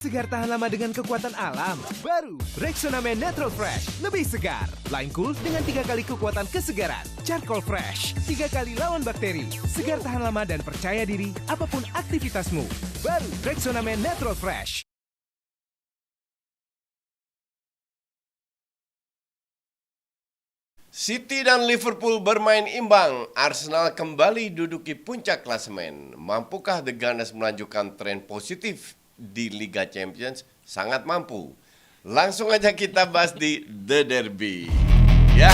Segar tahan lama dengan kekuatan alam. Baru Rexona Men Natural Fresh. Lebih segar. Lain cool dengan 3 kali kekuatan kesegaran. Charcoal Fresh. 3 kali lawan bakteri. Segar tahan lama dan percaya diri apapun aktivitasmu. Baru Rexona Men Natural Fresh. City dan Liverpool bermain imbang. Arsenal kembali duduki puncak klasemen. Mampukah The Gunners melanjutkan tren positif di Liga Champions? Sangat mampu. Langsung aja kita bahas di The Derby. Ya.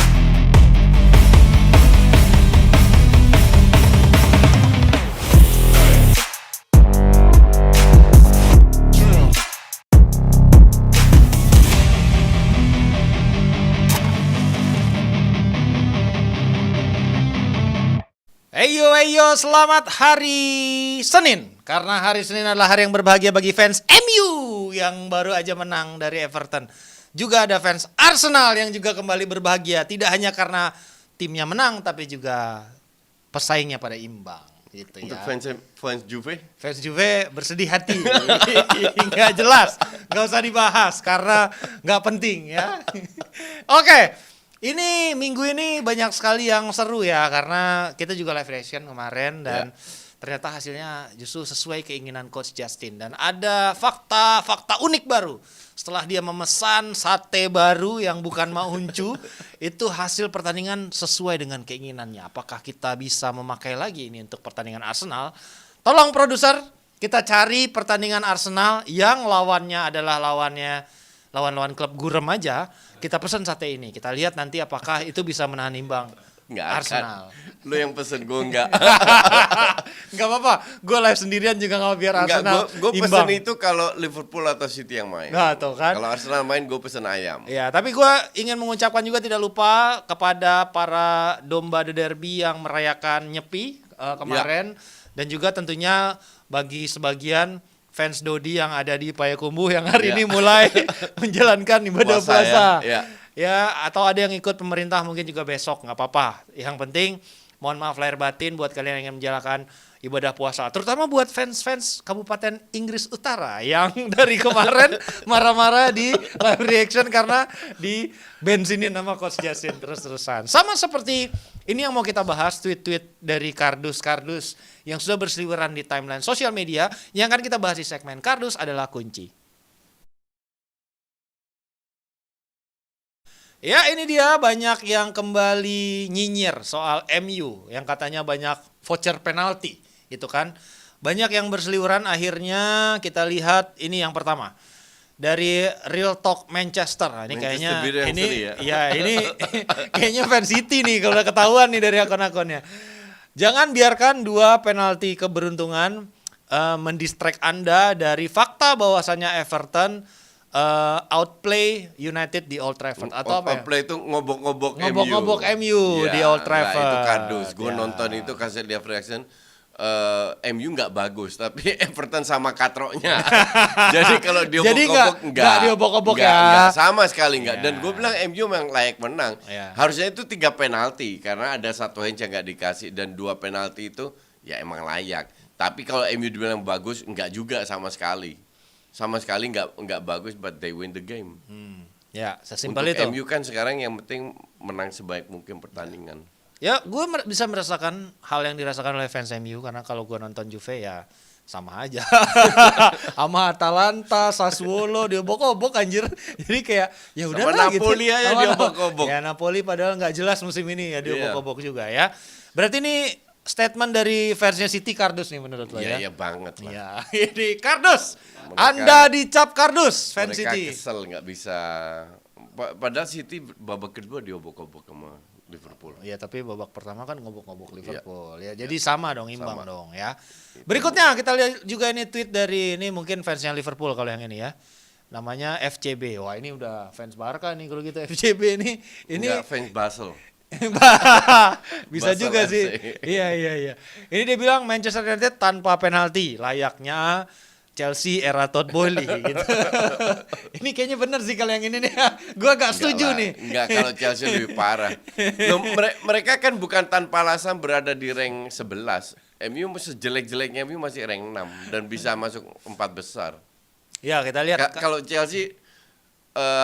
Heyo, selamat hari Senin. Karena hari Senin adalah hari yang berbahagia bagi fans MU yang baru aja menang dari Everton. Juga ada fans Arsenal yang juga kembali berbahagia. Tidak hanya karena timnya menang, tapi juga pesaingnya pada imbang. Gitu Untuk ya. fans Juve? Fans Juve bersedih hati. Nggak jelas, nggak usah dibahas karena nggak penting ya. Oke. Ini minggu ini banyak sekali yang seru ya, karena kita juga live reaction kemarin dan ternyata hasilnya justru sesuai keinginan Coach Justin. Dan ada fakta unik baru. Setelah dia memesan sate baru yang bukan mahuncu, itu hasil pertandingan sesuai dengan keinginannya. Apakah kita bisa memakai lagi ini untuk pertandingan Arsenal? Tolong produser, kita cari pertandingan Arsenal yang lawannya adalah lawan klub gurem aja. Kita pesan sate ini. Kita lihat nanti apakah itu bisa menahan imbang Nggak Arsenal. akan. Lu yang pesen, gue enggak. Nggak apa-apa. Gue live sendirian juga nggak mau biar Arsenal Gue imbang. pesen itu kalau Liverpool atau City yang main. Nah, tuh kan. Kalau Arsenal main, gue pesen ayam. Ya, tapi gue ingin mengucapkan juga tidak lupa kepada para domba The Derby yang merayakan Nyepi kemarin. Dan juga tentunya bagi sebagian fans Dodi yang ada di Payakumbuh yang hari ini mulai menjalankan ibadah puasa. Ya, atau ada yang ikut pemerintah mungkin juga besok, nggak apa-apa. Yang penting, mohon maaf lahir batin buat kalian yang ingin menjalankan ibadah puasa. Terutama buat fans-fans Kabupaten Inggris Utara yang dari kemarin marah-marah di live reaction karena di bensinin nama Coach Justin terus-terusan. Sama seperti ini yang mau kita bahas, tweet-tweet dari kardus yang sudah berseliweran di timeline sosial media. Yang akan kita bahas di segmen Kardus adalah kunci. Ya, ini dia banyak yang kembali nyinyir soal MU yang katanya banyak voucher penalti, gitu kan. Banyak yang berseliweran, akhirnya kita lihat ini yang pertama. Dari Real Talk Manchester. Nah, ini kayaknya ini kayaknya fans City nih kalau udah ketahuan nih dari akun-akunnya. Jangan biarkan 2 penalti keberuntungan mendistract Anda dari fakta bahwasannya Everton outplay United di Old Trafford atau apa ya? Outplay itu ngobok-ngobok MU di Old Trafford. Nah, itu kardus. Gue nonton itu kasih live reaction. MU nggak bagus, tapi Everton sama katroknya. Jadi kalau diobok-obok enggak diobok-obok ya. Enggak, sama sekali enggak. Dan gue bilang MU memang layak menang. Harusnya itu 3 penalti karena ada 1 hands yang nggak dikasih dan 2 penalti itu ya emang layak. Tapi kalau MU dibilang bagus, enggak juga sama sekali. Sama sekali enggak bagus, but they win the game. Ya, sesimpel itu. Untuk MU kan sekarang yang penting menang sebaik mungkin pertandingan. Ya, gue bisa merasakan hal yang dirasakan oleh fans MU karena kalau gue nonton Juve ya sama aja. Sama Atalanta, Sassuolo diobok-obok anjir. Jadi kayak ya udah lah gitu. Napoli aja diobok-obok. Ya Napoli padahal nggak jelas musim ini ya diobok-obok juga ya. Berarti ini statement dari versinya City kardus nih menurut lo ya? Iya banget lah. Ya, ini kardus. Anda dicap kardus fans Mereka City. kesel nggak bisa. Padahal City babak kedua diobok-obok sama Liverpool. Ya, tapi babak pertama kan ngobok-ngobok Liverpool. Ya, jadi sama dong, imbang dong ya. Berikutnya kita lihat juga ini tweet dari ini mungkin fansnya Liverpool kalau yang ini ya. Namanya FCB. Wah, ini udah fans Barca nih kalau gitu FCB ini. Enggak, fans Basel. Bisa Basel juga FC. sih. Iya. Ini dia bilang Manchester United tanpa penalti, layaknya Chelsea era Todd Boehly gitu. Ini kayaknya bener sih kalau yang ini nih. Gua gak setuju nih. Enggak, kalau Chelsea lebih parah. Loh, mereka kan bukan tanpa alasan berada di rank 11. MU sejelek-jeleknya MU masih rank 6 dan bisa masuk 4 besar. Ya, kita lihat. Kalau Chelsea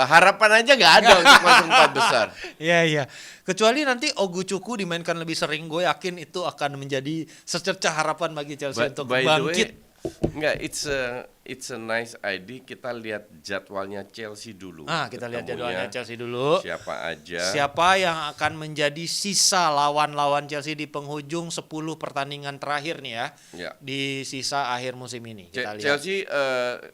harapan aja nggak ada untuk masuk 4 besar. Iya. Kecuali nanti Oguchuku dimainkan lebih sering, gue yakin itu akan menjadi secercah harapan bagi Chelsea untuk By the bangkit. way, enggak, it's a nice idea. Kita lihat jadwalnya Chelsea dulu. Kita lihat Ketemunya jadwalnya Chelsea dulu. Siapa aja? Siapa yang akan menjadi sisa lawan-lawan Chelsea di penghujung 10 pertandingan terakhir nih ya. Ya. Di sisa akhir musim ini. Kita lihat. Chelsea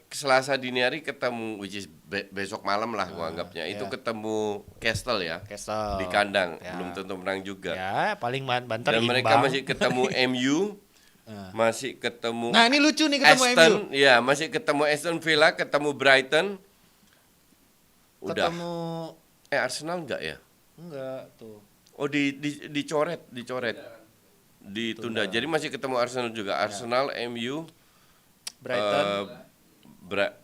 Selasa dini hari ketemu, which is besok malam lah gua anggapnya. Itu ketemu Castle ya. Castle. Di kandang, Ya. belum tentu menang juga. Ya, paling banter Dan imbang. mereka masih ketemu MU. Masih ketemu Nah, ini lucu nih ketemu Aston, MU. ya masih ketemu Aston Villa, ketemu Brighton. Udah. Ketemu Arsenal enggak ya? enggak tuh. Oh dicoret. Ditunda. Jadi masih ketemu Arsenal juga. Arsenal, MU, Brighton.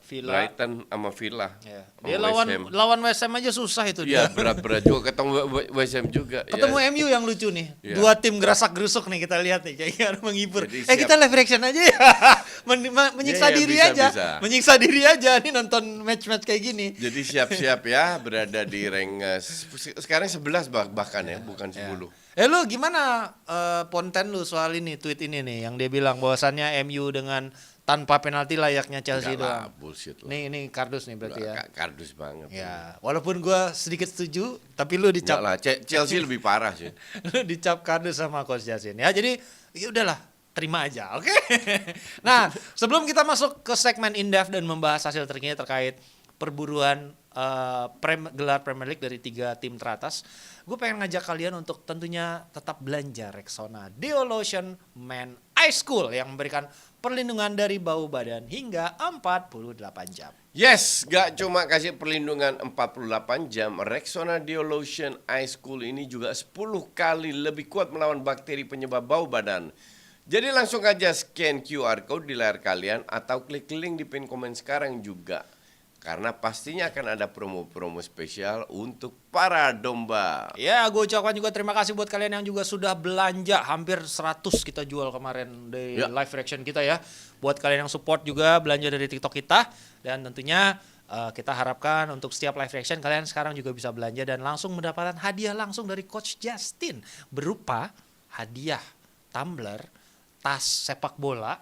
Villa. Brighton sama Villa. Ya. Sama Dia West Ham. lawan West Ham aja susah itu Iya, dia. berat juga ketemu West Ham juga. Ketemu ya. MU yang lucu nih. Iya. Dua tim gerasak gerusuk nih kita lihat nih kayak menghibur. Jadi Kita live reaction aja ya. Menyiksa Iya, diri bisa, aja. bisa. Menyiksa diri aja nih nonton match-match kayak gini. Jadi siap-siap ya berada di rank sekarang 11 bahkan ya, bukan 10. Lu gimana konten lu soal ini, tweet ini nih yang dia bilang bahwasannya MU dengan tanpa penalti layaknya Chelsea Enggak lah, doang. bullshit lah. Ini kardus nih berarti ya. Kardus banget. Ya, walaupun gua sedikit setuju, tapi lu Enggak dicap lah, Chelsea lebih parah sih. lu dicap kardus sama Coach Justin. Ya, jadi ya udahlah, terima aja, oke? Nah, sebelum kita masuk ke segmen in-depth dan membahas hasil terkini terkait perburuan gelar Premier League dari 3 tim teratas, gue pengen ngajak kalian untuk tentunya tetap belanja Rexona Deo Lotion Men Ice Cool yang memberikan perlindungan dari bau badan hingga 48 jam. Yes, gak cuma kasih perlindungan 48 jam, Rexona Deo Lotion Ice Cool ini juga 10 kali lebih kuat melawan bakteri penyebab bau badan. Jadi langsung aja scan QR code di layar kalian atau klik link di pin komen sekarang juga. Karena pastinya akan ada promo-promo spesial untuk para domba. Ya, gue ucapkan juga terima kasih buat kalian yang juga sudah belanja. Hampir 100 kita jual kemarin di live reaction kita ya. Buat kalian yang support juga belanja dari TikTok kita. Dan tentunya kita harapkan untuk setiap live reaction kalian sekarang juga bisa belanja dan langsung mendapatkan hadiah langsung dari Coach Justin. Berupa hadiah tumbler, tas sepak bola,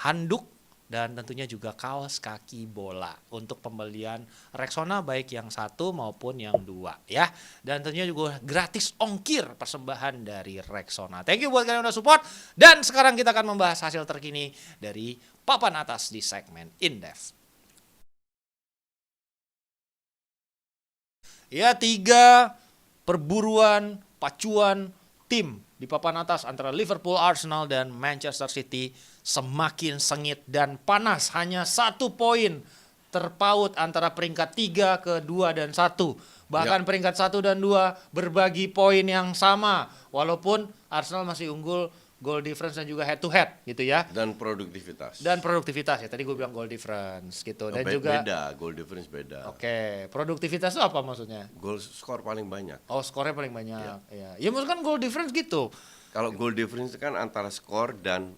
handuk, dan tentunya juga kaos kaki bola untuk pembelian Rexona baik yang 1 maupun yang 2 ya. Dan tentunya juga gratis ongkir persembahan dari Rexona. Thank you buat kalian yang udah support. Dan sekarang kita akan membahas hasil terkini dari papan atas di segmen in-depth. Ya, 3 perburuan pacuan tim di papan atas antara Liverpool, Arsenal, dan Manchester City semakin sengit dan panas. Hanya 1 poin terpaut antara peringkat 3 ke 2 dan 1. Bahkan peringkat 1 dan 2 berbagi poin yang sama. Walaupun Arsenal masih unggul goal difference dan juga head to head gitu ya. Dan produktivitas. Ya, tadi gue bilang goal difference gitu. Dan juga beda, goal difference beda. Oke, produktivitas itu apa maksudnya? Goal skor paling banyak. Oh, skornya paling banyak. Ya maksudnya kan goal difference gitu. Kalau goal difference kan antara skor dan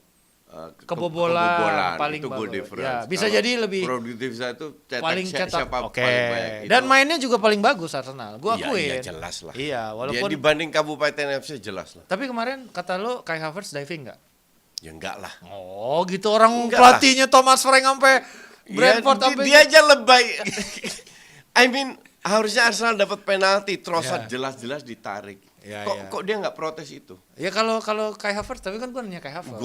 kebobolan paling itu goal bagus. difference. Ya, bisa Kalau jadi lebih produktivitas itu paling cetak. siapa Oke. paling banyak. Dan mainnya juga paling bagus Arsenal. Gua akuin. Iya, jelas lah. Iya, Dia walaupun dibanding Kabupaten FC jelas lah. tapi kemarin kata lo Kai Havertz diving enggak? Ya enggak lah. Oh, gitu orang Enggak pelatihnya Thomas Frank sampai Brentford Ya, sampai dia aja lebay. I mean, harusnya Arsenal dapat penalti, Trossard jelas-jelas ditarik. Kok dia nggak protes itu? Ya kalau Kai Havertz, tapi kan gue nanya Kai Havertz.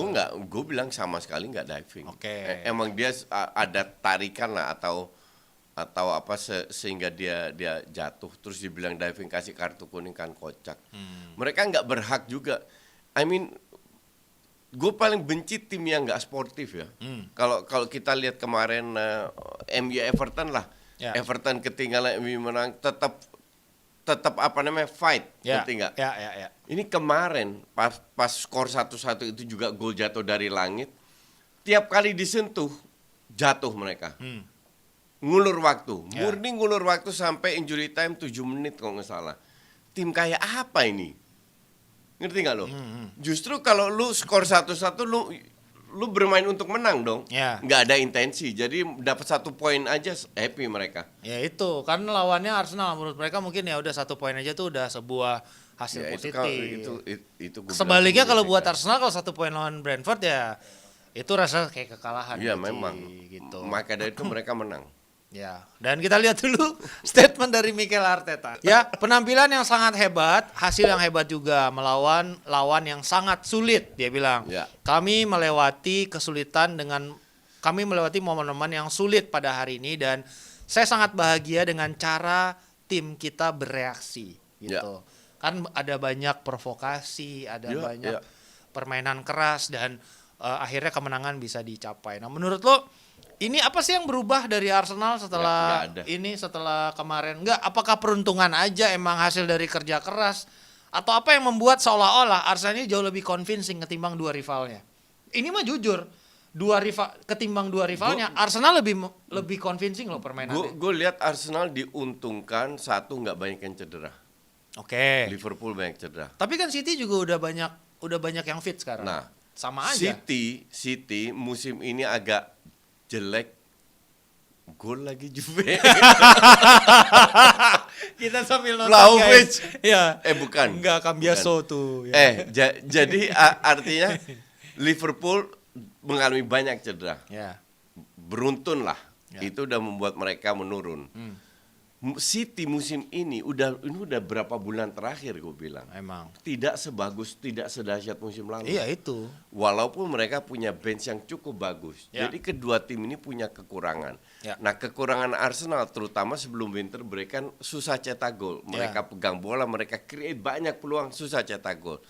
Gue bilang sama sekali nggak diving. Oke. Emang dia ada tarikan lah atau apa sehingga dia jatuh terus dibilang diving, kasih kartu kuning kan kocak. Mereka nggak berhak juga. I mean, gue paling benci tim yang nggak sportif ya. Kalau kita lihat kemarin MU Everton lah, Everton ketinggalan MU menang tetap apa namanya fight, ngerti nggak? Ya. Ini kemarin pas skor 1-1 itu juga gol jatuh dari langit. Tiap kali disentuh jatuh mereka. Ngulur waktu, murni ngulur waktu sampai injury time 7 menit kalau nggak salah. Tim kayak apa ini? Ngerti nggak lo? Justru kalau lu skor 1-1 lu lu bermain untuk menang dong. Ya. Nggak ada intensi. Jadi dapat 1 poin aja happy mereka. Ya itu, kan lawannya Arsenal, menurut mereka mungkin ya udah 1 poin aja tuh udah sebuah hasil Ya, positif. Itu gua Sebaliknya bilang kalau buat mereka. Arsenal kalau 1 poin lawan Brentford ya itu rasa kayak kekalahan. Iya Ci, memang. gitu. Maka dari itu mereka menang. Ya, dan kita lihat dulu statement dari Mikel Arteta. Ya, penampilan yang sangat hebat, hasil yang hebat juga melawan lawan yang sangat sulit. Dia bilang, Ya. kami melewati momen-momen yang sulit pada hari ini dan saya sangat bahagia dengan cara tim kita bereaksi. Gitu. Ya. Kan ada banyak provokasi, ada Ya, banyak ya. permainan keras dan akhirnya kemenangan bisa dicapai. Nah, menurut lo ini apa sih yang berubah dari Arsenal setelah Nggak ada. setelah kemarin? Apakah peruntungan aja emang hasil dari kerja keras? Atau apa yang membuat seolah-olah Arsenal ini jauh lebih convincing ketimbang dua rivalnya? Ini mah jujur, ketimbang dua rivalnya, Arsenal lebih convincing loh permainannya. Gue lihat Arsenal diuntungkan satu nggak banyak yang cedera. Oke. Liverpool banyak cedera. Tapi kan City juga udah banyak yang fit sekarang. Nah, sama aja. City musim ini agak jelek. Gol lagi Juve. Kita sambil nonton Vlahovic. guys. Ya. Bukan. Enggak, Cambiaso tuh. Ya. Jadi artinya Liverpool mengalami banyak cedera. Ya. Beruntun lah. Ya. Itu udah membuat mereka menurun. City musim ini udah berapa bulan terakhir gue bilang. Emang. Tidak sedahsyat musim lalu. Iya itu. Walaupun mereka punya bench yang cukup bagus. Ya. Jadi kedua tim ini punya kekurangan. Ya. Nah, kekurangan Arsenal terutama sebelum winter break kan susah cetak gol. Mereka pegang bola, mereka create banyak peluang, susah cetak gol.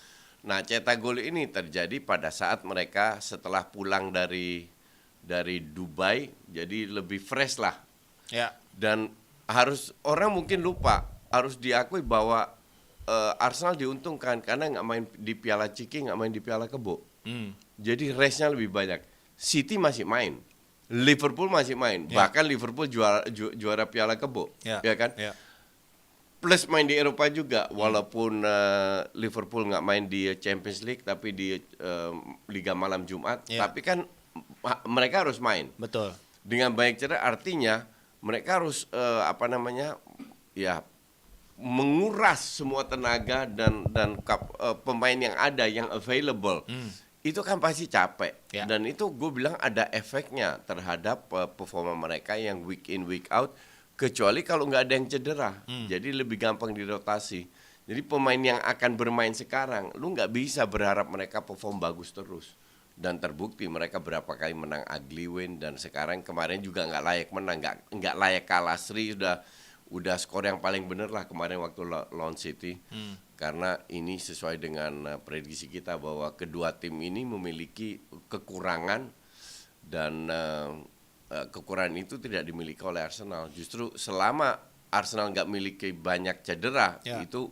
Nah, cetak gol ini terjadi pada saat mereka setelah pulang dari Dubai, jadi lebih fresh lah. Ya. Dan orang mungkin lupa, harus diakui bahwa Arsenal diuntungkan karena nggak main di Piala Ciki, nggak main di Piala Kebo. Jadi race-nya lebih banyak. City masih main, Liverpool masih main, bahkan Liverpool juara Piala Kebo, ya kan? Ya. Plus main di Eropa juga, walaupun Liverpool nggak main di Champions League, tapi di Liga Malam Jumat, tapi kan mereka harus main. Betul. Dengan banyak cedera, artinya mereka harus menguras semua tenaga dan pemain yang ada yang available. Itu kan pasti capek. Ya. Dan itu gue bilang ada efeknya terhadap performa mereka yang week in week out, kecuali kalau nggak ada yang cedera. Jadi lebih gampang dirotasi. Jadi pemain yang akan bermain sekarang, lu nggak bisa berharap mereka perform bagus terus. Dan terbukti mereka berapa kali menang ugly win, dan sekarang kemarin juga nggak layak menang, nggak layak kalah. Sri udah skor yang paling bener lah kemarin waktu lawan City. Karena ini sesuai dengan prediksi kita bahwa kedua tim ini memiliki kekurangan, dan kekurangan itu tidak dimiliki oleh Arsenal. Justru selama Arsenal nggak memiliki banyak cedera, itu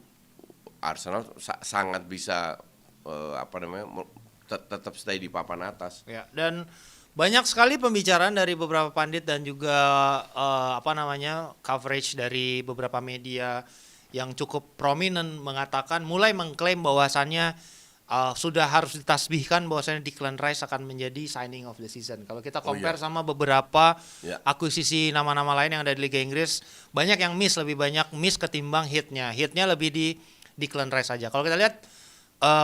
Arsenal sangat bisa tetap stay di papan atas. Ya, dan banyak sekali pembicaraan dari beberapa pandit dan juga coverage dari beberapa media yang cukup prominent mulai mengklaim bahwasannya sudah harus ditasbihkan bahwasannya Declan Rice akan menjadi signing of the season. Kalau kita compare sama beberapa akuisisi nama-nama lain yang ada di Liga Inggris, banyak yang lebih banyak miss ketimbang hitnya. Hitnya lebih di Declan Rice saja. Kalau kita lihat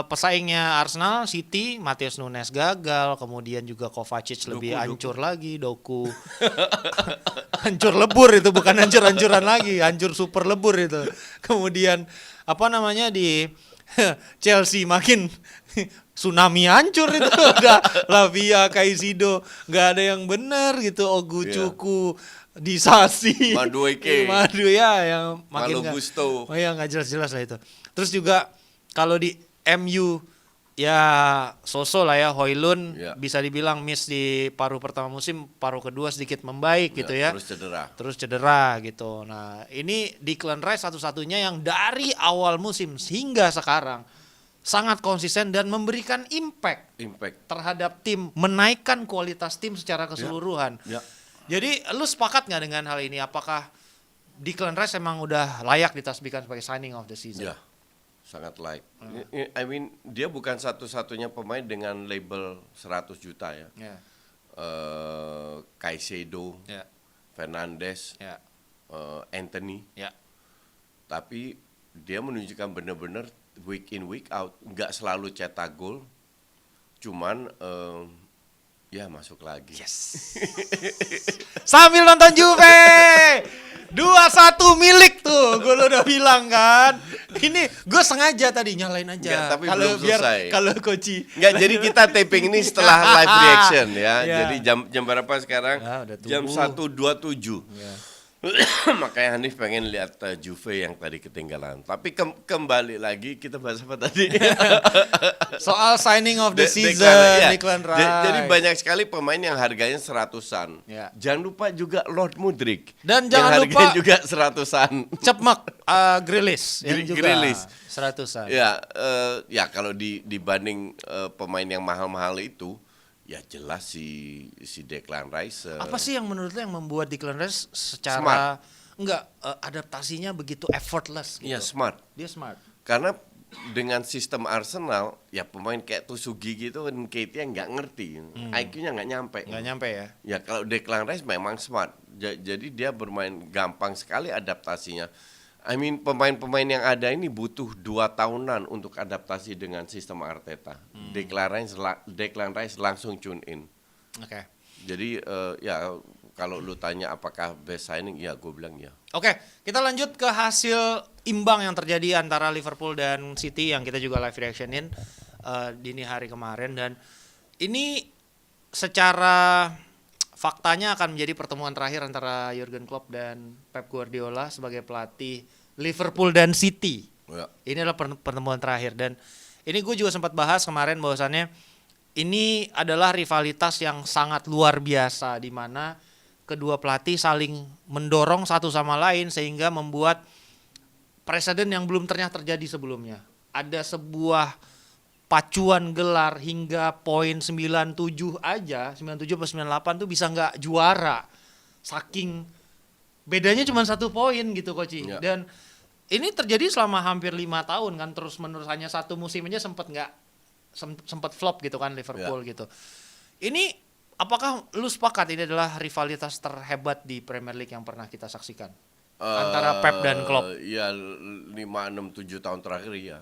pesaingnya Arsenal, City, Matheus Nunes gagal, kemudian juga Kovacic lebih hancur lagi, Doku hancur lebur itu, bukan hancur-hancuran lagi, hancur super lebur itu. Kemudian di Chelsea makin tsunami hancur itu, udah Lavia, Caicedo, nggak ada yang benar gitu, Oguchuku, Disasi, Madueke, yang makin Gusto, nggak jelas-jelas lah itu. Terus juga kalau di MU ya so-so lah ya, Højlund bisa dibilang miss di paruh pertama musim, paruh kedua sedikit membaik gitu ya. Terus cedera gitu. Nah, ini Declan Rice satu-satunya yang dari awal musim hingga sekarang sangat konsisten dan memberikan impact terhadap tim, menaikkan kualitas tim secara keseluruhan. Jadi lu sepakat nggak dengan hal ini? Apakah Declan Rice emang udah layak ditasbihkan sebagai signing of the season? sangat like. I mean dia bukan satu-satunya pemain dengan label 100 juta ya. Yeah. Caicedo, Yeah. Fernandes, Yeah. Anthony. Yeah. Tapi dia menunjukkan benar-benar week in week out, nggak selalu cetak gol, cuman ya masuk lagi. Yes. Sambil nonton Juve. 2-1 milik tuh, gue udah bilang kan. Ini gue sengaja tadi nyalain aja. Enggak, tapi kalau belum biar selesai. kalau Koci. Enggak, jadi kita taping ini setelah live reaction ya. Ya. Jadi jam berapa sekarang? Ya, udah jam tubuh. 1.27. Ya. Makanya Hanif pengen lihat Juve yang tadi ketinggalan. Tapi kembali lagi kita bahas apa tadi? Soal signing of the season, Declan, ya. Declan Rice. Jadi banyak sekali pemain yang harganya 100-an. Ya. Jangan lupa juga Lord Mudryk. Dan yang jangan harganya lupa juga 100-an. Cepmek Grealish yang juga Grealish. 100-an. Ya kalau dibanding pemain yang mahal-mahal itu, ya jelas si Declan Rice. Apa sih yang menurut lo yang membuat Declan Rice secara Smart. adaptasinya begitu effortless gitu? Iya, smart. Dia smart. Karena dengan sistem Arsenal, ya pemain kayak Tusugi gitu, Nketiah nggak ngerti, IQ-nya nggak nyampe. Nggak nyampe ya? Ya kalau Declan Rice memang smart, jadi dia bermain gampang sekali adaptasinya. I mean pemain-pemain yang ada ini butuh 2 tahunan untuk adaptasi dengan sistem Arteta. Declan Rice langsung tune in. Oke. Jadi ya kalau lu tanya apakah best signing, ya gue bilang ya. Oke, kita lanjut ke hasil imbang yang terjadi antara Liverpool dan City yang kita juga live reactionin dini hari kemarin, dan ini secara faktanya akan menjadi pertemuan terakhir antara Jurgen Klopp dan Pep Guardiola sebagai pelatih Liverpool dan City. Ya. Ini adalah pertemuan terakhir, dan ini gue juga sempat bahas kemarin bahwasannya ini adalah rivalitas yang sangat luar biasa di mana kedua pelatih saling mendorong satu sama lain sehingga membuat presiden yang belum pernah terjadi sebelumnya. Ada sebuah pacuan gelar hingga poin 97 aja, 97 plus 98 tuh bisa nggak juara. Saking bedanya cuma 1 poin gitu Koci. Ya. Dan ini terjadi selama hampir 5 tahun kan, terus menerus, hanya 1 musim aja sempat flop gitu kan Liverpool gitu. Ini apakah lu sepakat ini adalah rivalitas terhebat di Premier League yang pernah kita saksikan? Antara Pep dan Klopp. Ya 5, 6, 7 tahun terakhir ya.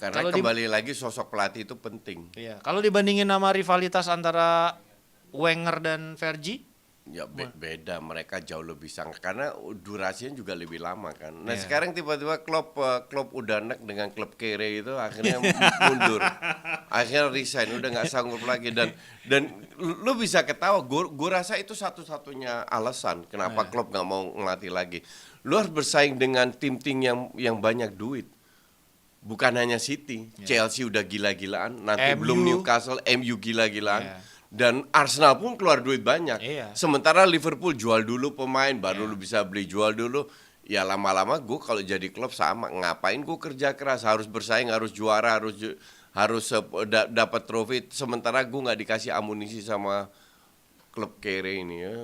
Karena Kalau kembali lagi sosok pelatih itu penting. Iya. Kalau dibandingin nama rivalitas antara Wenger dan Fergie, Ya beda, mereka jauh lebih sangat karena durasinya juga lebih lama kan. Nah Iya. sekarang tiba-tiba Klopp udah enak dengan klub kere itu, akhirnya mundur, akhirnya resign, udah nggak sanggup lagi, dan lu bisa ketawa. Gue rasa itu satu-satunya alasan kenapa Klopp nggak mau ngelatih lagi. Lu harus bersaing dengan tim-tim yang banyak duit. Bukan hanya City, Chelsea udah gila-gilaan, nanti MU. belum Newcastle, MU gila-gilaan. Iya. Dan Arsenal pun keluar duit banyak. Iya. Sementara Liverpool jual dulu pemain, baru lu bisa beli, jual dulu. Ya lama-lama gue kalau jadi klub sama, ngapain gue kerja keras, harus bersaing, harus juara, harus dapat trofi. Sementara gue nggak dikasih amunisi sama klub kere ini ya.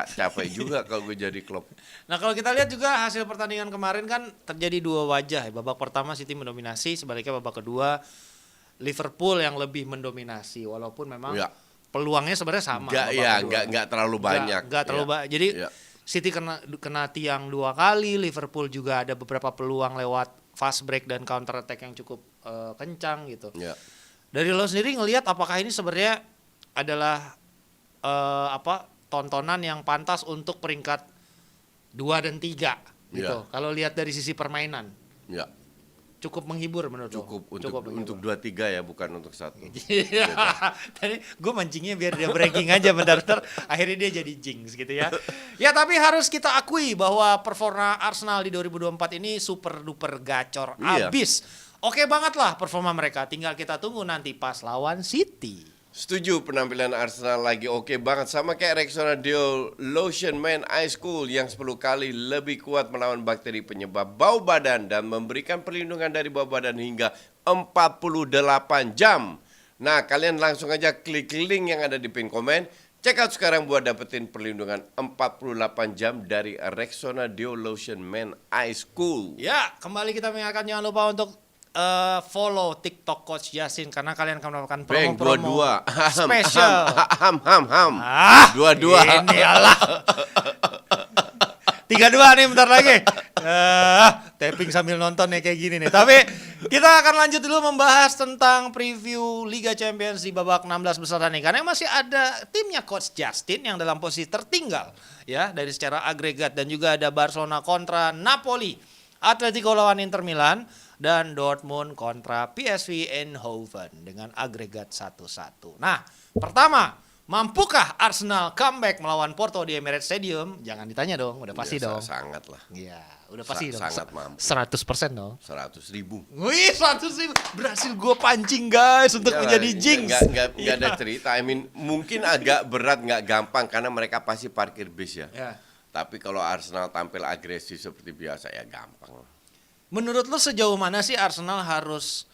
Capek juga kalau gue jadi klub. nah kalau kita lihat juga hasil pertandingan kemarin kan terjadi 2 wajah. Babak pertama City mendominasi, sebaliknya babak kedua Liverpool yang lebih mendominasi. Walaupun memang peluangnya sebenarnya sama. Nggak terlalu banyak. Nggak terlalu banyak. Jadi Ya. City kena tiang 2 kali, Liverpool juga ada beberapa peluang lewat fast break dan counter attack yang cukup kencang gitu. Ya. Dari lo sendiri ngelihat apakah ini sebenarnya adalah tontonan yang pantas untuk peringkat 2 dan 3 gitu. Ya. Kalau lihat dari sisi permainan, Ya. cukup menghibur menurut lo? Cukup menghibur. untuk 2-3 ya, bukan untuk 1. Iya. Tadi gue mancingnya biar dia breaking aja bentar-bentar, akhirnya dia jadi jinx gitu ya. Ya tapi harus kita akui bahwa performa Arsenal di 2024 ini super duper gacor Iya. abis. Oke banget lah performa mereka, tinggal kita tunggu nanti pas lawan City. Setuju, penampilan Arsenal lagi oke banget, sama kayak Rexona Deo Lotion Man Ice Cool yang 10 kali lebih kuat melawan bakteri penyebab bau badan dan memberikan perlindungan dari bau badan hingga 48 jam. Nah, kalian langsung aja klik link yang ada di pin komen. Check out sekarang buat dapetin perlindungan 48 jam dari Rexona Deo Lotion Man Ice Cool. Ya, kembali kita mengingatkan jangan lupa untuk follow TikTok Coach Justin karena kalian akan mendapatkan Bang, promo-promo dua-dua. spesial. Ham. Dua-dua. Ini Allah. 3-2 nih bentar lagi. Tapping sambil nonton nih kayak gini nih. Tapi kita akan lanjut dulu membahas tentang preview Liga Champions di babak 16 besar nih. Karena masih ada timnya Coach Justin yang dalam posisi tertinggal ya dari secara agregat, dan juga ada Barcelona kontra Napoli, Atletico lawan Inter Milan, dan Dortmund kontra PSV Eindhoven dengan agregat 1-1. Nah, pertama, mampukah Arsenal comeback melawan Porto di Emirates Stadium? Jangan ditanya dong, udah pasti dong. Sangat lah. Iya, udah pasti dong. Sangat mampu. 100% dong. 100.000. Wih, 100.000. Berhasil gue pancing guys untuk menjadi jinx. Nggak ada cerita. I mean, mungkin agak berat, nggak gampang karena mereka pasti parkir bis ya. Tapi kalau Arsenal tampil agresif seperti biasa ya gampang. Menurut lo sejauh mana sih Arsenal harus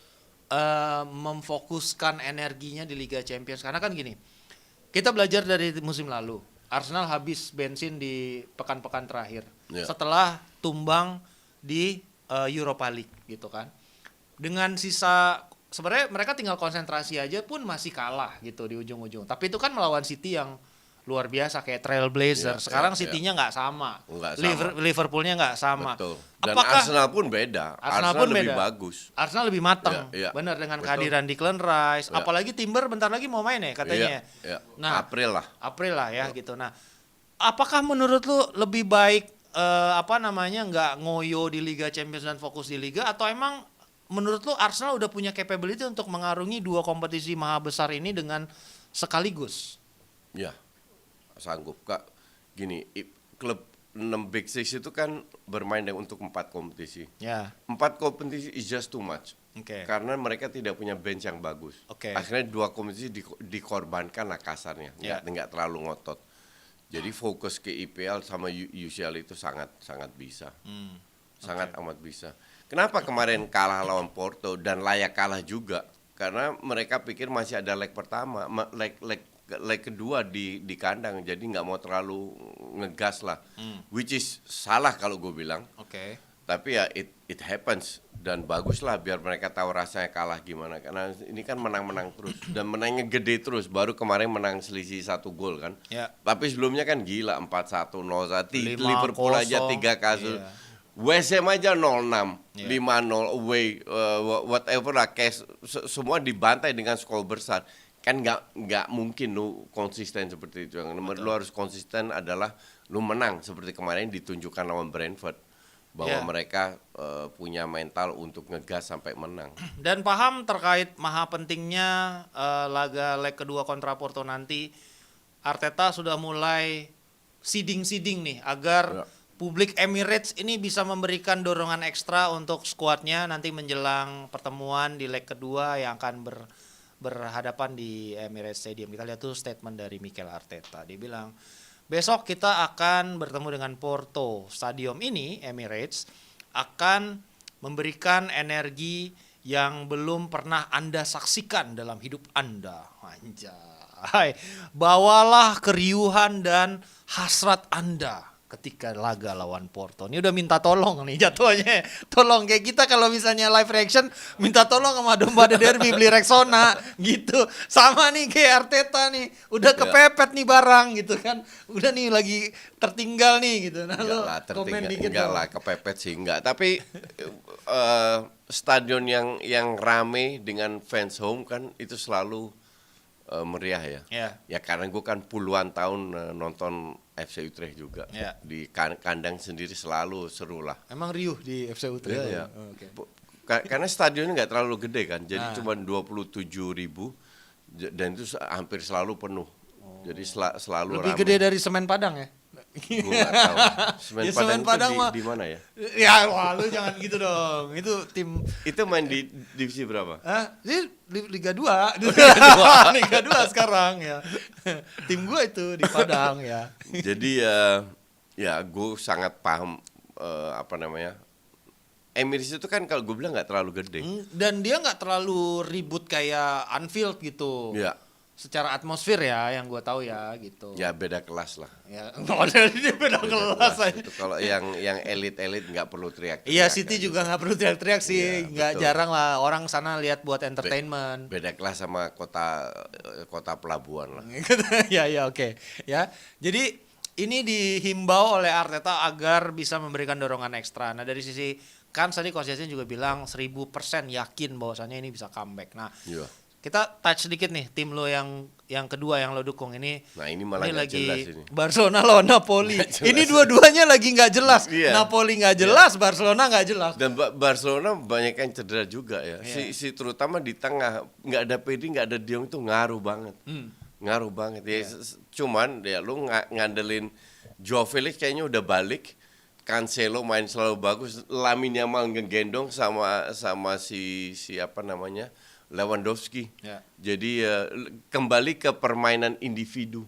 memfokuskan energinya di Liga Champions? Karena kan gini, kita belajar dari musim lalu. Arsenal habis bensin di pekan-pekan terakhir. Setelah tumbang di Europa League gitu kan. Dengan sisa, sebenarnya mereka tinggal konsentrasi aja pun masih kalah gitu di ujung-ujung. Tapi itu kan melawan City yang luar biasa kayak Trailblazer. Sekarang City-nya nggak sama. Liverpoolnya nggak sama. Betul. Dan Arsenal pun beda. Arsenal lebih bagus. Arsenal lebih matang. Benar, dengan kehadiran Declan Rice. Apalagi Timber bentar lagi mau main ya katanya. Nah, April lah ya gitu. Nah, apakah menurut lu lebih baik nggak ngoyo di Liga Champions dan fokus di Liga, atau emang menurut lu Arsenal udah punya capability untuk mengarungi dua kompetisi maha besar ini dengan sekaligus? Ya, sanggup Kak. Gini, klub 6 Big Six itu kan bermain untuk 4 kompetisi. 4 kompetisi is just too much. Karena mereka tidak punya bench yang bagus. Akhirnya 2 kompetisi dikorbankan lah kasarnya. Nggak terlalu ngotot. Jadi fokus ke IPL sama UCL itu sangat bisa. Sangat amat bisa. Kenapa kemarin kalah lawan Porto dan layak kalah juga? Karena mereka pikir masih ada leg pertama, leg kedua di kandang, jadi nggak mau terlalu ngegas lah, which is salah kalau gue bilang. Tapi ya it happens, dan bagus lah biar mereka tahu rasanya kalah gimana, karena ini kan menang terus dan menangnya gede terus. Baru kemarin menang selisih 1 gol kan, tapi sebelumnya kan gila 4-1, 0-1, Liverpool aja 3 kasus. West Ham aja 0-6, 5-0 away, whatever lah, semua dibantai dengan skor besar. Kan nggak mungkin lu konsisten seperti itu. Yang nomor lu harus konsisten adalah lu menang seperti kemarin ditunjukkan lawan Brentford, bahwa mereka punya mental untuk ngegas sampai menang. Dan paham terkait maha pentingnya laga leg kedua kontra Porto nanti. Arteta sudah mulai seeding nih agar publik Emirates ini bisa memberikan dorongan ekstra untuk skuadnya nanti menjelang pertemuan di leg kedua yang akan berhadapan di Emirates Stadium. Kita lihat tuh statement dari Mikel Arteta. Dia bilang, besok kita akan bertemu dengan Porto. Stadium ini, Emirates, akan memberikan energi yang belum pernah Anda saksikan dalam hidup Anda. Anjay. Bawalah keriuhan dan hasrat Anda ketika laga lawan Porto. Ini udah minta tolong nih jatuhnya. Tolong, kayak kita kalau misalnya live reaction minta tolong sama Domba The Derby beli Rexona gitu. Sama nih kayak Arteta nih, udah kepepet nih barang gitu kan. Udah nih lagi tertinggal nih gitu. Nah, lo komen dikit. Enggak lah, kepepet sih enggak. Tapi stadion yang rame dengan fans home kan itu selalu meriah ya. Ya karena gue kan puluhan tahun nonton FC Utrecht juga. Di kandang sendiri selalu seru lah. Emang riuh di FC Utrecht? Iya. Karena stadionnya nggak terlalu gede kan, jadi cuma 27.000 dan itu hampir selalu penuh. Jadi selalu lebih ramai. Gede dari Semen Padang ya? Gue nggak tahu. Semen Padang itu di mana ya? Ya, wah lu jangan gitu dong. Itu tim. Itu main di divisi berapa? Ini Liga 2. Liga 2 sekarang ya. Tim gue itu di Padang ya. Jadi ya gue sangat paham Emirates itu kan kalau gue bilang nggak terlalu gede. Dan dia nggak terlalu ribut kayak Anfield gitu. Iya. secara atmosfer ya yang gue tahu ya gitu. Ya beda kelas lah. Ya model ini beda kelas aja. Itu kalau yang elit nggak perlu teriak. Iya, City juga nggak perlu teriak-teriak sih, Iya, nggak betul. jarang lah orang sana lihat buat entertainment. Beda kelas sama kota pelabuhan lah. Ya oke ya. Jadi ini dihimbau oleh Arteta agar bisa memberikan dorongan ekstra. Nah dari sisi kan tadi Coach Yasin juga bilang 1000% yakin bahwasannya ini bisa comeback. Nah Iya. kita touch sedikit nih tim lo yang kedua yang lo dukung ini. Nah ini malah nggak lagi jelas ini. Barcelona lawan Napoli. Nggak jelas. Ini dua-duanya lagi nggak jelas. Iya. Napoli nggak jelas, Barcelona nggak jelas. Dan Barcelona banyak yang cedera juga ya. Iya. Si terutama di tengah nggak ada Pedri, nggak ada De Jong itu ngaruh banget. Ngaruh banget ya. Cuman ya lu ngandelin Joao Felix kayaknya udah balik. Cancelo main selalu bagus. Lamine Yamal ngegendong sama si apa namanya? Lewandowski. Ya. Jadi kembali ke permainan individu.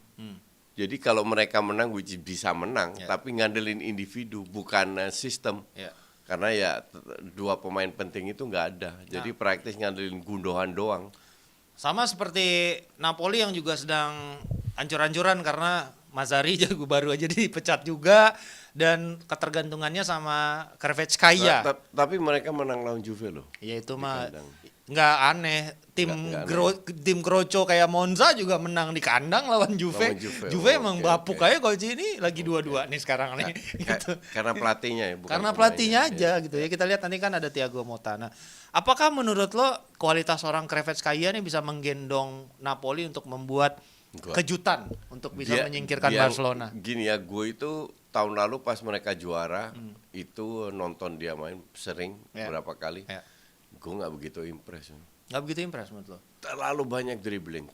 Jadi kalau mereka menang, which is bisa menang, tapi ngandelin individu bukan sistem. Ya. Karena ya dua pemain penting itu nggak ada. Jadi praktis ngandelin Gundogan doang. Sama seperti Napoli yang juga sedang ancur-ancuran karena Mazzarri jago baru aja dipecat juga dan ketergantungannya sama Kvaratskhelia. Tapi mereka menang lawan Juve loh. Ya itu Di mah kandang. nggak aneh. Tim Croco kayak Monza juga menang di kandang lawan Juve. Lawan Juve. Juve Oh, emang oke, bapuk oke. aja Coach ini lagi dua-dua nih sekarang nih. Gitu. Karena pelatihnya ya, bukan Karena pemainnya. pelatihnya aja Iya. gitu ya. Kita lihat nanti kan ada Thiago Motta. Nah, apakah menurut lo kualitas orang Kvaratskhelia nih bisa menggendong Napoli untuk membuat Enggak. kejutan untuk bisa Dia- menyingkirkan dia- Barcelona? Gini ya, gue itu tahun lalu pas mereka juara itu nonton dia main sering Ya. berapa kali. Ya. Gue nggak begitu impress. Nggak begitu impress menurut lo? Terlalu banyak dribbling.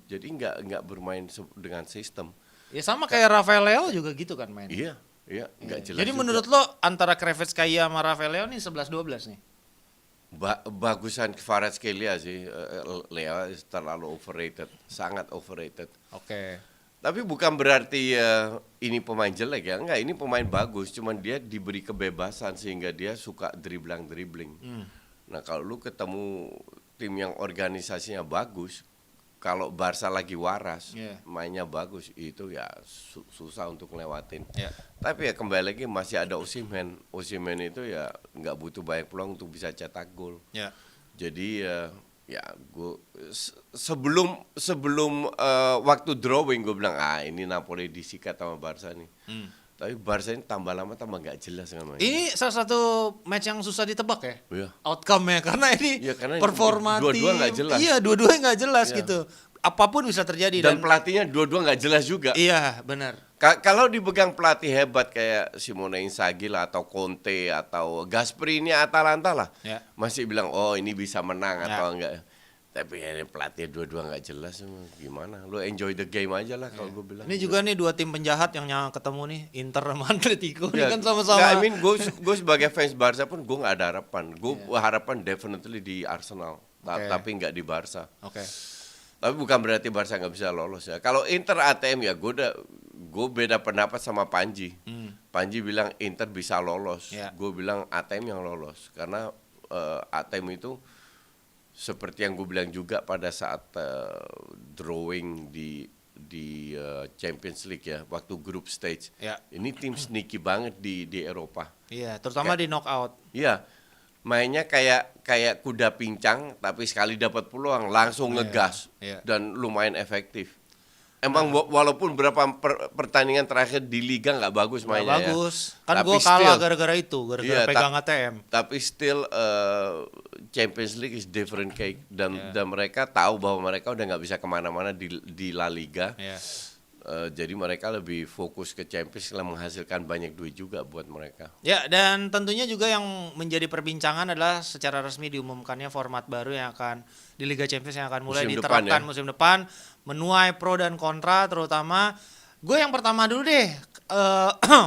Jadi nggak bermain dengan sistem. Ya sama kayak Rafael Leo juga gitu kan main. Iya, nggak jelas. Jadi juga. menurut lo antara Kvaratskhelia sama Rafael Leo nih 11-12 nih? Bagusan Kvaratskhelia sih, Leo terlalu overrated, sangat overrated. Oke. Tapi bukan berarti ini pemain jelek ya, enggak, ini pemain bagus, cuman dia diberi kebebasan sehingga dia suka dribbling. Nah kalau lu ketemu tim yang organisasinya bagus, kalau Barca lagi waras, Yeah. mainnya bagus, itu ya susah untuk ngelewatin. Yeah. Tapi ya kembali lagi masih ada Osimhen itu ya nggak butuh banyak peluang untuk bisa cetak gol. Ya. Jadi ya gue sebelum waktu drawing gue bilang ini Napoli disikat sama Barca nih. Tapi Barca ini tambah lama tambah nggak jelas kan mainnya. Ini salah satu match yang susah ditebak ya? Iya. Outcome-nya karena ini Iya, karena performa dua-dua tim. nggak jelas. Iya, dua-duanya nggak jelas Iya. gitu. Apapun bisa terjadi Dan pelatihnya dua-dua nggak jelas juga. iya, benar. Kalau dipegang pelatih hebat kayak Simone Inzaghi lah atau Conte atau Gasperini Atalanta lah, Ya. masih bilang oh ini bisa menang Ya. atau enggak. Tapi ya, pelatih dua-dua nggak jelas, gimana? Lu enjoy the game aja lah kalau gue bilang. Ini juga nih dua tim penjahat yang ketemu nih, Inter sama Atletico. Ini Ya, kan sama-sama. nggak, I mean, gue sebagai fans Barca pun gue nggak ada harapan. Gue harapan definitely di Arsenal, Oke. tapi nggak di Barca. Oke. Tapi bukan berarti Barca nggak bisa lolos ya. Kalau Inter ATM ya gue beda pendapat sama Panji. Panji bilang Inter bisa lolos. Ya. Gue bilang ATM yang lolos karena ATM itu seperti yang gue bilang juga pada saat drawing di Champions League ya, waktu group stage. Ya. Ini tim sneaky banget di Eropa. Iya, terutama di knockout. Iya. Mainnya kayak kuda pincang tapi sekali dapat peluang langsung ngegas iya. dan lumayan efektif. Emang walaupun berapa pertandingan terakhir di liga nggak bagus Nggak mainnya bagus. ya. Kan Tapi gue kalah still- gara-gara itu, gara-gara Iya, pegang ATM. Tapi still Champions League is different cake dan Iya. dan mereka tahu bahwa mereka udah nggak bisa kemana-mana di La Liga. Iya. Jadi mereka lebih fokus ke Champions League, menghasilkan banyak duit juga buat mereka. Ya, dan tentunya juga yang menjadi perbincangan adalah secara resmi diumumkannya format baru yang akan di Liga Champions yang akan mulai Musim diterapkan depan ya. musim depan, menuai pro dan kontra, terutama gue yang pertama dulu deh.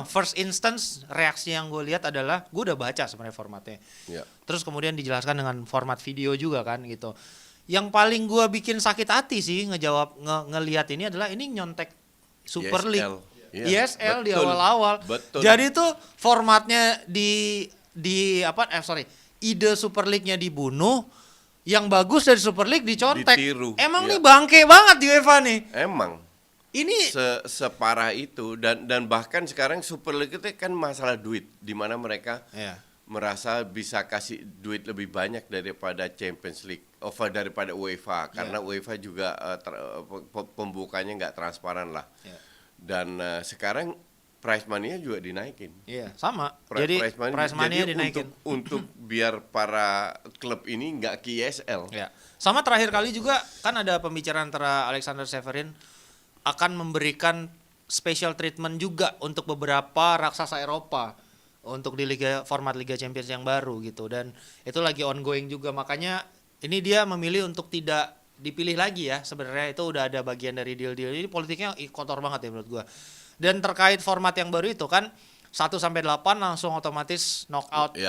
First instance reaksi yang gue lihat adalah gue udah baca sebenarnya formatnya. Ya. Terus kemudian dijelaskan dengan format video juga kan gitu. Yang paling gue bikin sakit hati sih ngelihat ini adalah ini nyontek Super ISL. League. Iya, ISL di betul. awal-awal. Betul. Jadi tuh formatnya ide Super League-nya dibunuh, yang bagus dari Super League dicontek. Ditiru, Emang iya. nih bangke banget di UEFA nih. Emang Ini separah itu dan bahkan sekarang Super League itu kan masalah duit, di mana mereka ya. merasa bisa kasih duit lebih banyak daripada Champions League, daripada UEFA, karena UEFA juga pembukanya nggak transparan lah. Ya. Dan sekarang prize money-nya juga dinaikin. Iya, sama. Jadi prize money-nya dinaikin. Untuk biar para klub ini nggak ke ISL. Ya. Sama terakhir kali juga kan ada pembicaraan antara Alexander Severin akan memberikan special treatment juga untuk beberapa raksasa Eropa untuk di format Liga Champions yang baru gitu, dan itu lagi ongoing juga, makanya ini dia memilih untuk tidak dipilih lagi ya. Sebenarnya itu udah ada bagian dari deal-deal ini, politiknya kotor banget ya menurut gua. Dan terkait format yang baru itu kan 1 sampai 8 langsung otomatis knockout,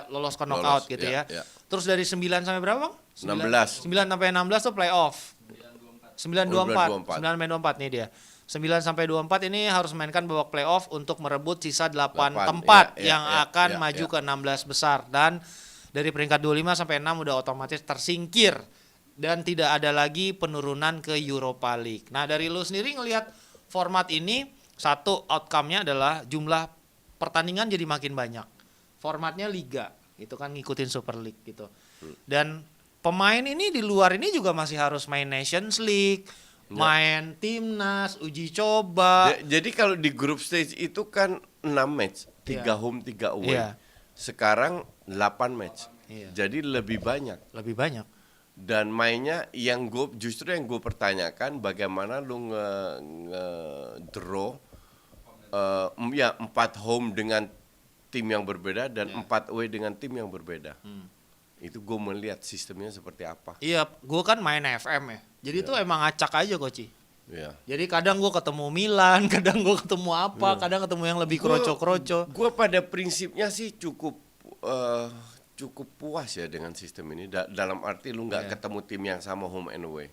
lolos ke knockout gitu ya. Terus dari 9 sampai berapa, Bang? 16. 9 sampai 16 tuh playoff. 9 sampai 24 nih dia. 9 sampai 24 ini harus mainkan babak playoff untuk merebut sisa 8 tempat yang akan maju ke 16 besar, dan dari peringkat 25 sampai 6 udah otomatis tersingkir dan tidak ada lagi penurunan ke Europa League. Nah, dari lu sendiri ngelihat format ini, satu outcome-nya adalah jumlah pertandingan jadi makin banyak. Formatnya liga, itu kan ngikutin Super League gitu. Dan pemain ini di luar ini juga masih harus main Nations League, main timnas, uji coba. Jadi kalau di group stage itu kan 6 match, 3 home, 3 away. Sekarang 8 match. Jadi lebih banyak. Lebih banyak. Dan mainnya yang justru yang gue pertanyakan, bagaimana lu nge-draw 4 home dengan tim yang berbeda dan 4 away dengan tim yang berbeda. Itu gue melihat sistemnya seperti apa. Iya, gue kan main FM ya. Jadi itu emang acak aja, Koci. Iya. Jadi kadang gue ketemu Milan, kadang gue ketemu apa, kadang ketemu yang lebih kroco-kroco. Gue pada prinsipnya sih cukup puas ya dengan sistem ini. Dalam arti lu nggak ketemu tim yang sama home and away.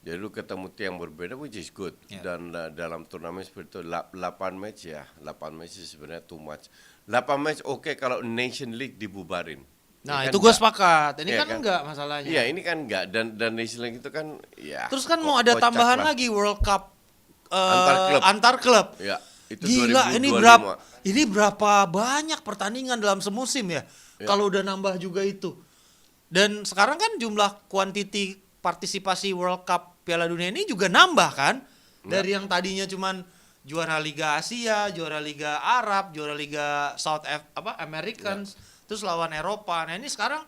Jadi lu ketemu tim yang berbeda, which is good. Dan dalam turnamen seperti itu 8 match ya, 8 match sebenarnya too much. 8 match oke kalau Nation League dibubarin. Nah, ini itu kan gue sepakat. Ini kan enggak masalahnya. Iya, ini kan enggak, dan Nation League itu kan ya. Terus kan mau ada tambahan lagi World Cup antar klub. Ya, itu gila, 2025. ini berapa banyak pertandingan dalam semusim ya? Kalau udah nambah juga itu. Dan sekarang kan jumlah kuantiti partisipasi World Cup Piala Dunia ini juga nambah kan? Dari yang tadinya cuman juara Liga Asia, juara Liga Arab, juara Liga Americans, terus lawan Eropa. Nah, ini sekarang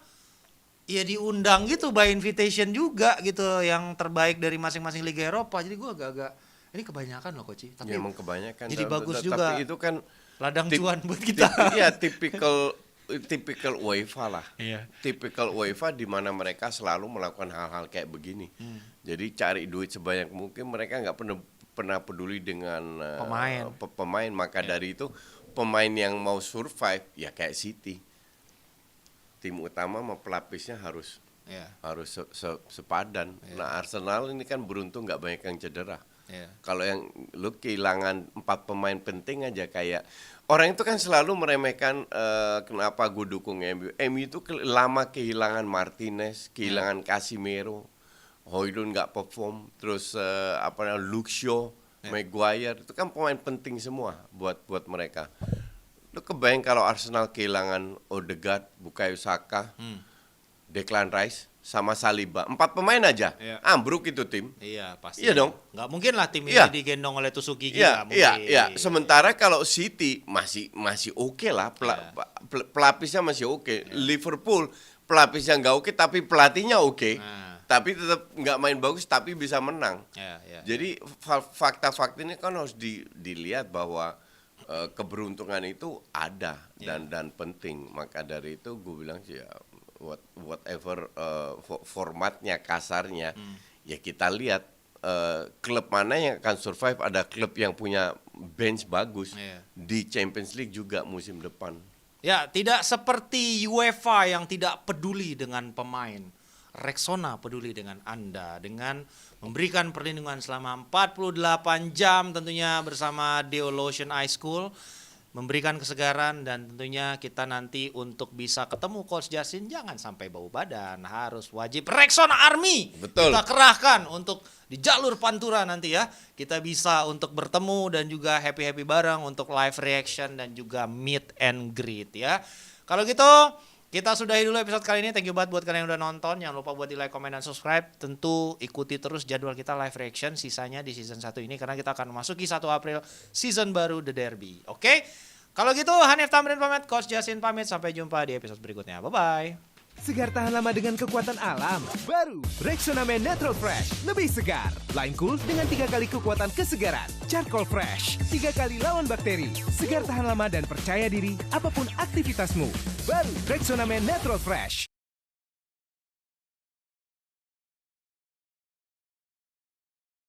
ya diundang gitu by invitation juga gitu, yang terbaik dari masing-masing Liga Eropa. Jadi gua agak-agak ini kebanyakan loh, Koci. Tapi ya, emang kebanyakan. jadi bagus juga. Tapi itu kan ladang cuan buat kita. Iya, typical UEFA lah. Iya. Typical UEFA di mana mereka selalu melakukan hal-hal kayak begini. Jadi cari duit sebanyak mungkin, mereka nggak pernah peduli dengan pemain. Maka dari itu pemain yang mau survive ya kayak City. Tim utama sama pelapisnya harus sepadan. Nah, Arsenal ini kan beruntung nggak banyak yang cedera. Kalau yang lu kehilangan 4 pemain penting aja, kayak orang itu kan selalu meremehkan kenapa gue dukung MU. MU itu lama kehilangan Martinez, kehilangan Casemiro, Højlund nggak perform, terus Luke Shaw, Maguire, itu kan pemain penting semua buat mereka. Lu kebayang kalau Arsenal kehilangan Odegaard, Bukayo Saka, Declan Rice, sama Saliba, 4 pemain aja, ambruk itu tim. Iya, pasti. Iya dong. Nggak mungkin lah tim ini digendong oleh Tusuki. Iya. Sementara kalau City masih oke lah, pelapisnya masih oke. Liverpool pelapisnya nggak oke, tapi pelatihnya oke. Tapi tetap nggak main bagus, tapi bisa menang. Jadi fakta-fakta ini kan harus dilihat bahwa keberuntungan itu ada dan penting. Maka dari itu gue bilang sih ya, whatever formatnya, kasarnya, ya kita lihat klub mana yang akan survive. Ada klub yang punya bench bagus di Champions League juga musim depan. Ya, tidak seperti UEFA yang tidak peduli dengan pemain. Rexona peduli dengan Anda dengan memberikan perlindungan selama 48 jam tentunya bersama Deo Lotion Eye School. memberikan kesegaran, dan tentunya kita nanti untuk bisa ketemu Coach Justin jangan sampai bau badan, harus wajib Rexona Army. Betul. Kita kerahkan untuk di jalur Pantura nanti ya. Kita bisa untuk bertemu dan juga happy-happy bareng untuk live reaction dan juga meet and greet ya. Kalau gitu kita sudahi dulu episode kali ini. Thank you banget buat kalian yang udah nonton. Jangan lupa buat di like, comment, dan subscribe. Tentu ikuti terus jadwal kita live reaction sisanya di season 1 ini. Karena kita akan memasuki 1 April season baru The Derby. Oke? Kalau gitu Hanif Tamrin pamit, Coach Justin pamit. Sampai jumpa di episode berikutnya. Bye-bye. Segar tahan lama dengan kekuatan alam. Baru Rexona Men Natural Fresh. Lebih segar. Lain cool dengan 3 kali kekuatan kesegaran. Charcoal Fresh. 3 kali lawan bakteri. Segar tahan lama dan percaya diri apapun aktivitasmu. Baru Rexona Men Natural Fresh.